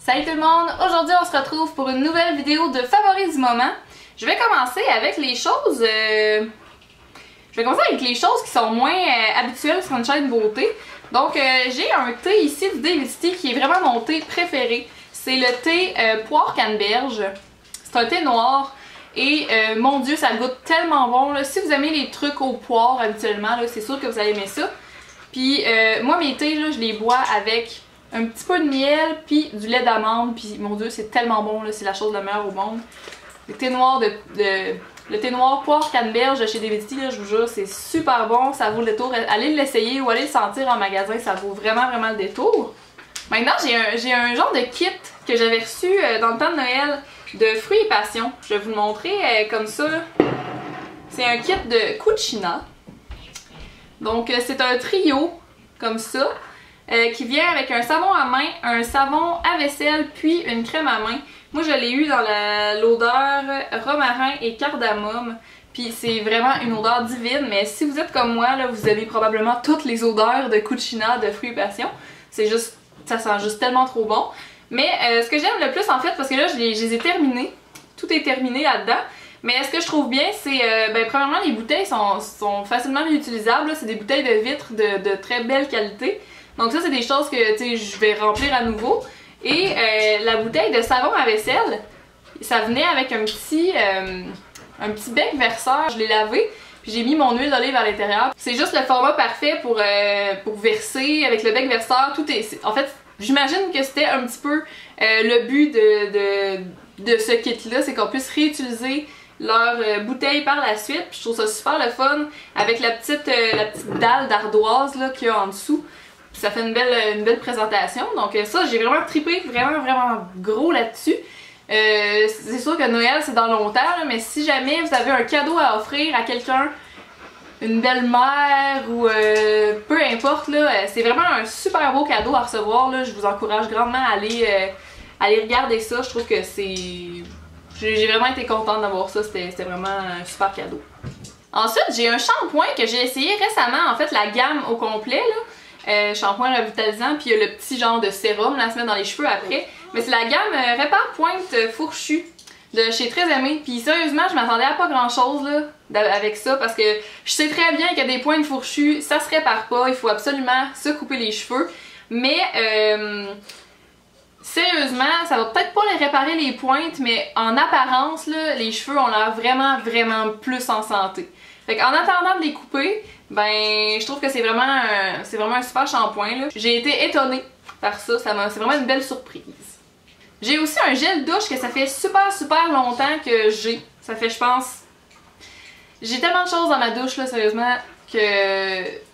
Salut tout le monde! Aujourd'hui on se retrouve pour une nouvelle vidéo de favoris du moment. Je vais commencer avec les choses... qui sont moins habituelles sur une chaîne beauté. Donc j'ai un thé ici du David's Tea qui est vraiment mon thé préféré. C'est le thé poire canneberge. C'est un thé noir. Et mon dieu, ça goûte tellement bon là. Si vous aimez les trucs aux poires habituellement, c'est sûr que vous allez aimer ça. Puis moi mes thés, là, je les bois avec un petit peu de miel puis du lait d'amande. Puis mon dieu, c'est tellement bon, c'est la chose la meilleure au monde. Le thé noir le thé noir poire canneberge de chez David's Tea, là, je vous jure, c'est super bon, ça vaut le détour. Allez l'essayer ou allez le sentir en magasin, ça vaut vraiment le détour. Maintenant, j'ai un genre de kit que j'avais reçu dans le temps de Noël de fruits et passion. Je vais vous le montrer comme ça. C'est un kit de Cucina. Donc c'est un trio comme ça qui vient avec un savon à main, un savon à vaisselle puis une crème à main. Moi je l'ai eu dans l'odeur romarin et cardamome. Puis c'est vraiment une odeur divine, mais si vous êtes comme moi, là, vous avez probablement toutes les odeurs de Cucina de fruits et passion. C'est juste, ça sent juste tellement trop bon. Mais ce que j'aime le plus en fait, parce que là je les ai terminés, tout est terminé là-dedans. Mais ce que je trouve bien, c'est, premièrement, les bouteilles sont facilement réutilisables. C'est des bouteilles de vitre de très belle qualité. Donc ça, c'est des choses que je vais remplir à nouveau. Et la bouteille de savon à vaisselle, ça venait avec un petit bec verseur. Je l'ai lavé, puis j'ai mis mon huile d'olive à l'intérieur. C'est juste le format parfait pour verser avec le bec verseur. En fait, j'imagine que c'était un petit peu le but de ce kit-là, c'est qu'on puisse réutiliser leur bouteille par la suite. Puis je trouve ça super le fun avec la petite dalle d'ardoise qu'il y a en dessous. Puis ça fait une belle présentation. Donc ça, j'ai vraiment trippé vraiment gros là-dessus. C'est sûr que Noël c'est dans longtemps, là, mais si jamais vous avez un cadeau à offrir à quelqu'un, une belle-mère ou peu importe, c'est vraiment un super beau cadeau à recevoir. Là. Je vous encourage grandement à aller regarder ça. Je trouve que c'est... J'ai vraiment été contente d'avoir ça, c'était vraiment un super cadeau. Ensuite, j'ai un shampoing que j'ai essayé récemment, en fait la gamme au complet, shampoing revitalisant, puis il y a le petit genre de sérum là, à se mettre dans les cheveux après. Mais c'est la gamme Répare Pointe Fourchue de chez Très Aimé. Puis sérieusement, je m'attendais à pas grand chose avec ça, parce que je sais très bien que des pointes fourchues, ça se répare pas, il faut absolument se couper les cheveux. Mais... sérieusement, ça va peut-être pas les réparer les pointes, mais en apparence, là, les cheveux ont l'air vraiment plus en santé. Fait qu'en attendant de les couper, je trouve que c'est vraiment un super shampoing. J'ai été étonnée par ça, c'est vraiment une belle surprise. J'ai aussi un gel douche que ça fait super longtemps que j'ai. Ça fait, je pense... J'ai tellement de choses dans ma douche, là, sérieusement, que...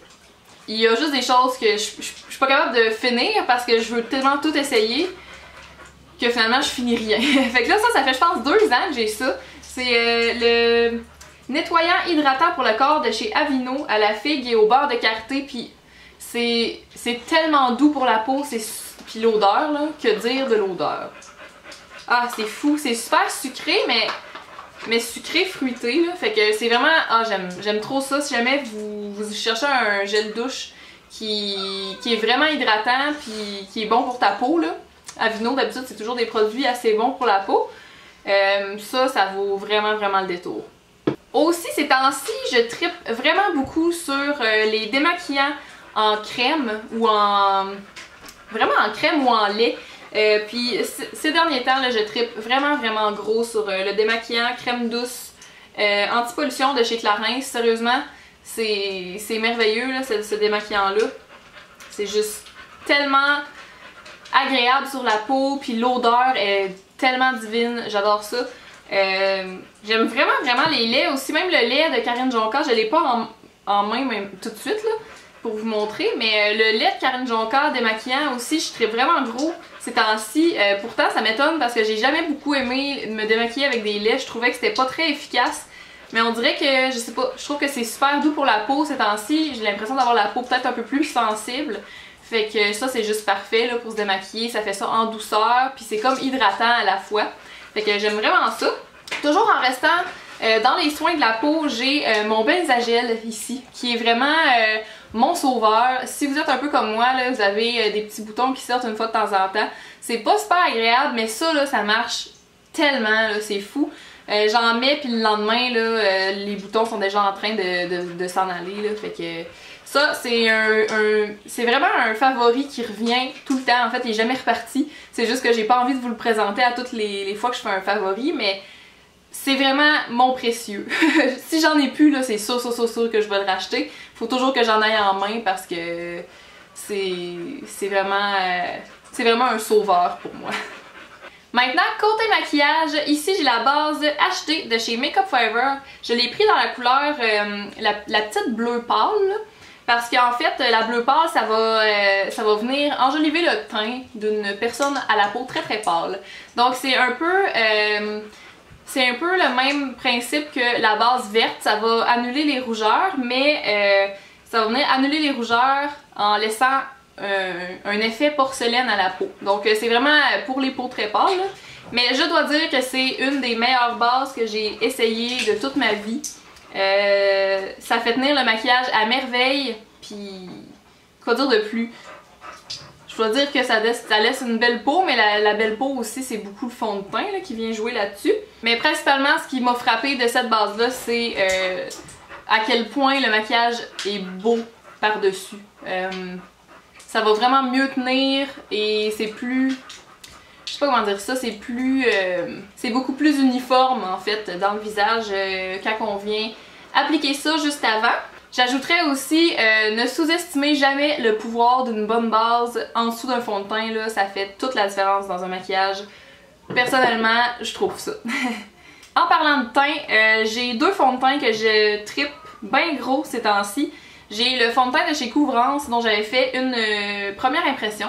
Il y a juste des choses que je suis pas capable de finir parce que je veux tellement tout essayer que finalement je finis rien. Fait que là ça fait je pense 2 ans que j'ai ça. C'est le nettoyant hydratant pour le corps de chez Aveeno à la figue et au beurre de karité. Puis c'est tellement doux pour la peau. Puis l'odeur là, que dire de l'odeur. Ah c'est fou, c'est super sucré mais sucré fruité là. Fait que c'est vraiment, j'aime trop ça. Si jamais vous cherchez un gel douche qui est vraiment hydratant puis qui est bon pour ta peau là, Aveeno d'habitude c'est toujours des produits assez bons pour la peau. Ça vaut vraiment le détour. Aussi ces temps-ci je trippe vraiment beaucoup sur les démaquillants en crème ou en lait. Puis ces derniers temps là, je trippe vraiment gros sur le démaquillant crème douce anti-pollution de chez Clarins. Sérieusement, c'est merveilleux là, ce démaquillant là. C'est juste tellement agréable sur la peau, puis l'odeur est tellement divine, j'adore ça. J'aime vraiment les laits aussi, même le lait de Karine Jonca, je l'ai pas en main même tout de suite là, pour vous montrer, mais le lait de Karine Jonca démaquillant aussi, je trippe vraiment gros ces temps-ci. Pourtant ça m'étonne parce que j'ai jamais beaucoup aimé me démaquiller avec des laits, je trouvais que c'était pas très efficace. Mais on dirait que, je sais pas, je trouve que c'est super doux pour la peau ces temps-ci. J'ai l'impression d'avoir la peau peut-être un peu plus sensible. Fait que ça c'est juste parfait là, pour se démaquiller, ça fait ça en douceur, puis c'est comme hydratant à la fois. Fait que j'aime vraiment ça. Toujours en restant dans les soins de la peau, j'ai mon Benzagel ici, qui est vraiment mon sauveur. Si vous êtes un peu comme moi, là, vous avez des petits boutons qui sortent une fois de temps en temps. C'est pas super agréable, mais ça, là, ça marche tellement, c'est fou. J'en mets, puis le lendemain, là, les boutons sont déjà en train de s'en aller, là, fait que ça, c'est vraiment un favori qui revient tout le temps. En fait, il est jamais reparti. C'est juste que j'ai pas envie de vous le présenter à toutes les fois que je fais un favori, mais c'est vraiment mon précieux. Si j'en ai plus, là, c'est sûr que je vais le racheter. Faut toujours que j'en aille en main parce que c'est vraiment un sauveur pour moi. Maintenant, côté maquillage, ici j'ai la base HD de chez Makeup Forever. Je l'ai pris dans la couleur, la petite bleu pâle, là, parce qu'en fait, la bleu pâle, ça va venir enjoliver le teint d'une personne à la peau très très pâle. Donc c'est un peu le même principe que la base verte, ça va annuler les rougeurs, mais ça va venir annuler les rougeurs en laissant un effet porcelaine à la peau. Donc c'est vraiment pour les peaux très pâles, là. Mais je dois dire que c'est une des meilleures bases que j'ai essayé de toute ma vie. Ça fait tenir le maquillage à merveille, puis quoi dire de plus? Je dois dire que ça laisse une belle peau, mais la belle peau aussi, c'est beaucoup le fond de teint là, qui vient jouer là-dessus. Mais principalement, ce qui m'a frappé de cette base-là, c'est à quel point le maquillage est beau par-dessus. Ça va vraiment mieux tenir et c'est plus... Je sais pas comment dire ça, c'est beaucoup plus uniforme en fait dans le visage quand on vient appliquer ça juste avant. J'ajouterais aussi, ne sous-estimez jamais le pouvoir d'une bonne base en dessous d'un fond de teint, là, ça fait toute la différence dans un maquillage. Personnellement, je trouve ça. En parlant de teint, j'ai deux fonds de teint que je trippe bien gros ces temps-ci. J'ai le fond de teint de chez Couvrance dont j'avais fait une première impression.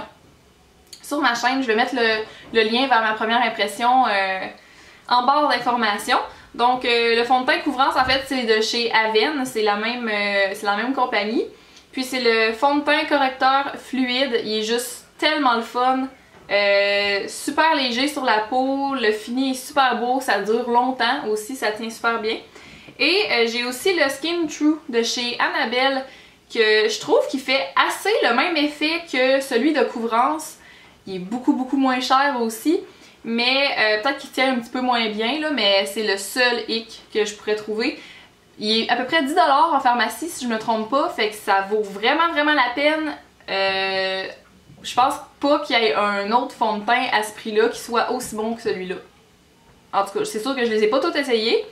Sur ma chaîne, je vais mettre le lien vers ma première impression en barre d'informations. Donc le fond de teint Couvrance, en fait, c'est de chez Avène, c'est la même compagnie. Puis c'est le fond de teint correcteur fluide, il est juste tellement le fun. Super léger sur la peau, le fini est super beau, ça dure longtemps aussi, ça tient super bien. Et j'ai aussi le Skin True de chez Annabelle que je trouve qu'il fait assez le même effet que celui de Couvrance. Il est beaucoup moins cher aussi, mais peut-être qu'il tient un petit peu moins bien, là, mais c'est le seul hic que je pourrais trouver. Il est à peu près 10$ en pharmacie si je me trompe pas, fait que ça vaut vraiment la peine. Je pense pas qu'il y ait un autre fond de teint à ce prix-là qui soit aussi bon que celui-là. En tout cas, c'est sûr que je les ai pas tous essayés,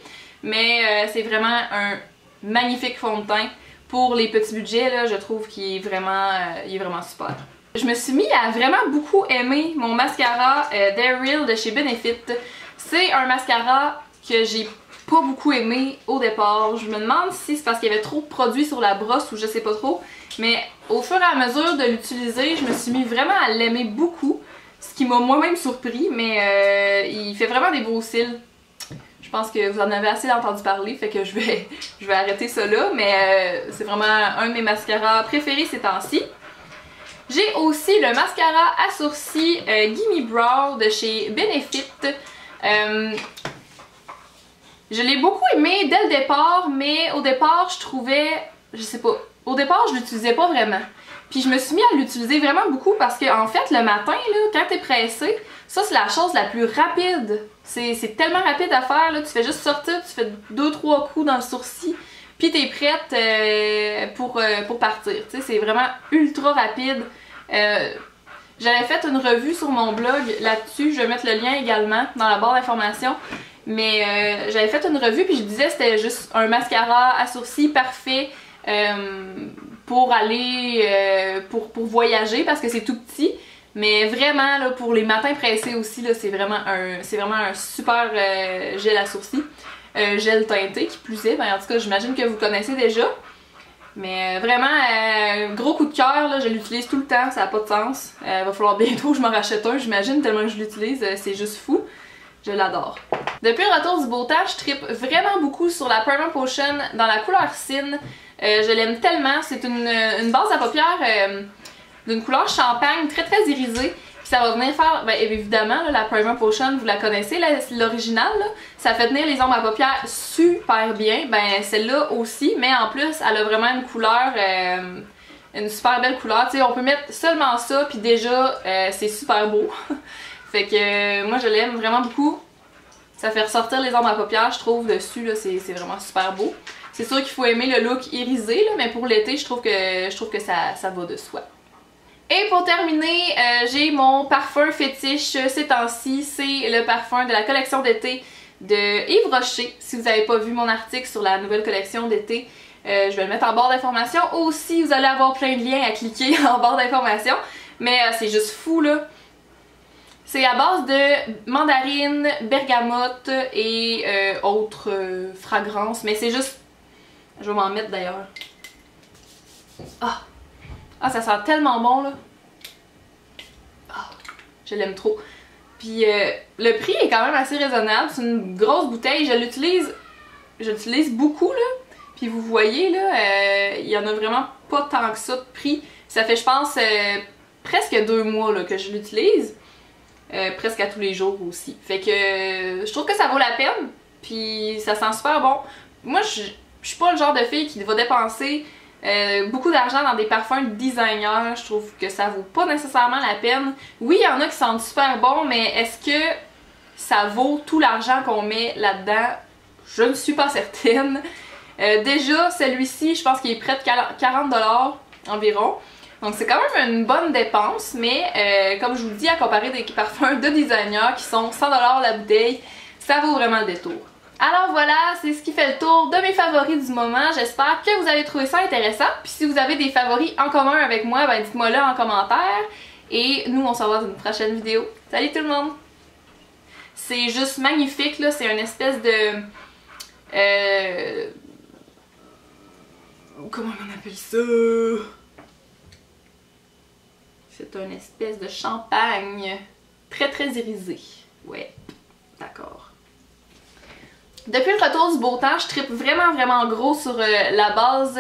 mais c'est vraiment un magnifique fond de teint. Pour les petits budgets, là, je trouve qu'il est vraiment super. Je me suis mis à vraiment beaucoup aimer mon mascara They're Real de chez Benefit. C'est un mascara que j'ai pas beaucoup aimé au départ. Je me demande si c'est parce qu'il y avait trop de produits sur la brosse ou je sais pas trop. Mais au fur et à mesure de l'utiliser, je me suis mis vraiment à l'aimer beaucoup. Ce qui m'a moi-même surpris, mais il fait vraiment des beaux cils. Je pense que vous en avez assez entendu parler, fait que je vais arrêter ça là. Mais c'est vraiment un de mes mascaras préférés ces temps-ci. J'ai aussi le mascara à sourcils Gimme Brow de chez Benefit. Je l'ai beaucoup aimé dès le départ, mais au départ je trouvais, je sais pas, au départ je l'utilisais pas vraiment. Puis je me suis mis à l'utiliser vraiment beaucoup parce que en fait le matin là, quand t'es pressé, ça c'est la chose la plus rapide. C'est tellement rapide à faire là, tu fais juste sortir, tu fais 2-3 coups dans le sourcil. Puis t'es prête pour partir. Tu sais, c'est vraiment ultra rapide. J'avais fait une revue sur mon blog là-dessus. Je vais mettre le lien également dans la barre d'informations. Mais j'avais fait une revue puis je disais que c'était juste un mascara à sourcils parfait pour aller pour voyager parce que c'est tout petit. Mais vraiment là, pour les matins pressés aussi, c'est vraiment un super gel à sourcils. Gel teinté qui plus est, ben, en tout cas j'imagine que vous connaissez déjà. Mais vraiment, gros coup de cœur, là, je l'utilise tout le temps, ça n'a pas de sens. Va falloir bientôt que je m'en rachète un, j'imagine, tellement que je l'utilise, c'est juste fou. Je l'adore. Depuis le retour du beau temps, je trippe vraiment beaucoup sur la Primer Potion dans la couleur Sin. Je l'aime tellement, c'est une base à paupières d'une couleur champagne très irisée. Puis ça va venir faire, ben évidemment, là, la Primer Potion, vous la connaissez, l'original, ça fait tenir les ombres à paupières super bien. Ben celle-là aussi, mais en plus, elle a vraiment une couleur une super belle couleur. Tu sais, on peut mettre seulement ça, puis déjà, c'est super beau. Fait que moi, je l'aime vraiment beaucoup. Ça fait ressortir les ombres à paupières, je trouve, dessus, là, c'est vraiment super beau. C'est sûr qu'il faut aimer le look irisé, là, mais pour l'été, je trouve que ça va de soi. Et pour terminer, j'ai mon parfum fétiche ces temps-ci. C'est le parfum de la collection d'été de Yves Rocher. Si vous n'avez pas vu mon article sur la nouvelle collection d'été, je vais le mettre en barre d'informations. Aussi, vous allez avoir plein de liens à cliquer en barre d'informations. Mais c'est juste fou, là. C'est à base de mandarine, bergamote et autres fragrances. Mais c'est juste... Je vais m'en mettre d'ailleurs. Ah, ça sent tellement bon, là. Ah, je l'aime trop. Puis le prix est quand même assez raisonnable. C'est une grosse bouteille. Je l'utilise beaucoup, là. Puis vous voyez, là, il y en a vraiment pas tant que ça de prix. Ça fait, je pense, presque 2 mois là, que je l'utilise. Presque à tous les jours aussi. Fait que je trouve que ça vaut la peine. Puis ça sent super bon. Moi, je suis pas le genre de fille qui va dépenser beaucoup d'argent dans des parfums de designer. Je trouve que ça vaut pas nécessairement la peine. Oui, il y en a qui sentent super bon, mais est-ce que ça vaut tout l'argent qu'on met là-dedans? Je ne suis pas certaine. Déjà, celui-ci, je pense qu'il est près de 40$ environ. Donc c'est quand même une bonne dépense, mais comme je vous le dis, à comparer des parfums de designer qui sont 100$ la bouteille, ça vaut vraiment le détour. Alors voilà, c'est ce qui fait le tour de mes favoris du moment. J'espère que vous avez trouvé ça intéressant. Puis si vous avez des favoris en commun avec moi, ben dites-moi là en commentaire. Et nous, on se revoit dans une prochaine vidéo. Salut tout le monde! C'est juste magnifique, là. C'est une espèce de... Comment on appelle ça? C'est une espèce de champagne très très irisé. Ouais, d'accord. Depuis le retour du beau temps, je trippe vraiment gros sur la base...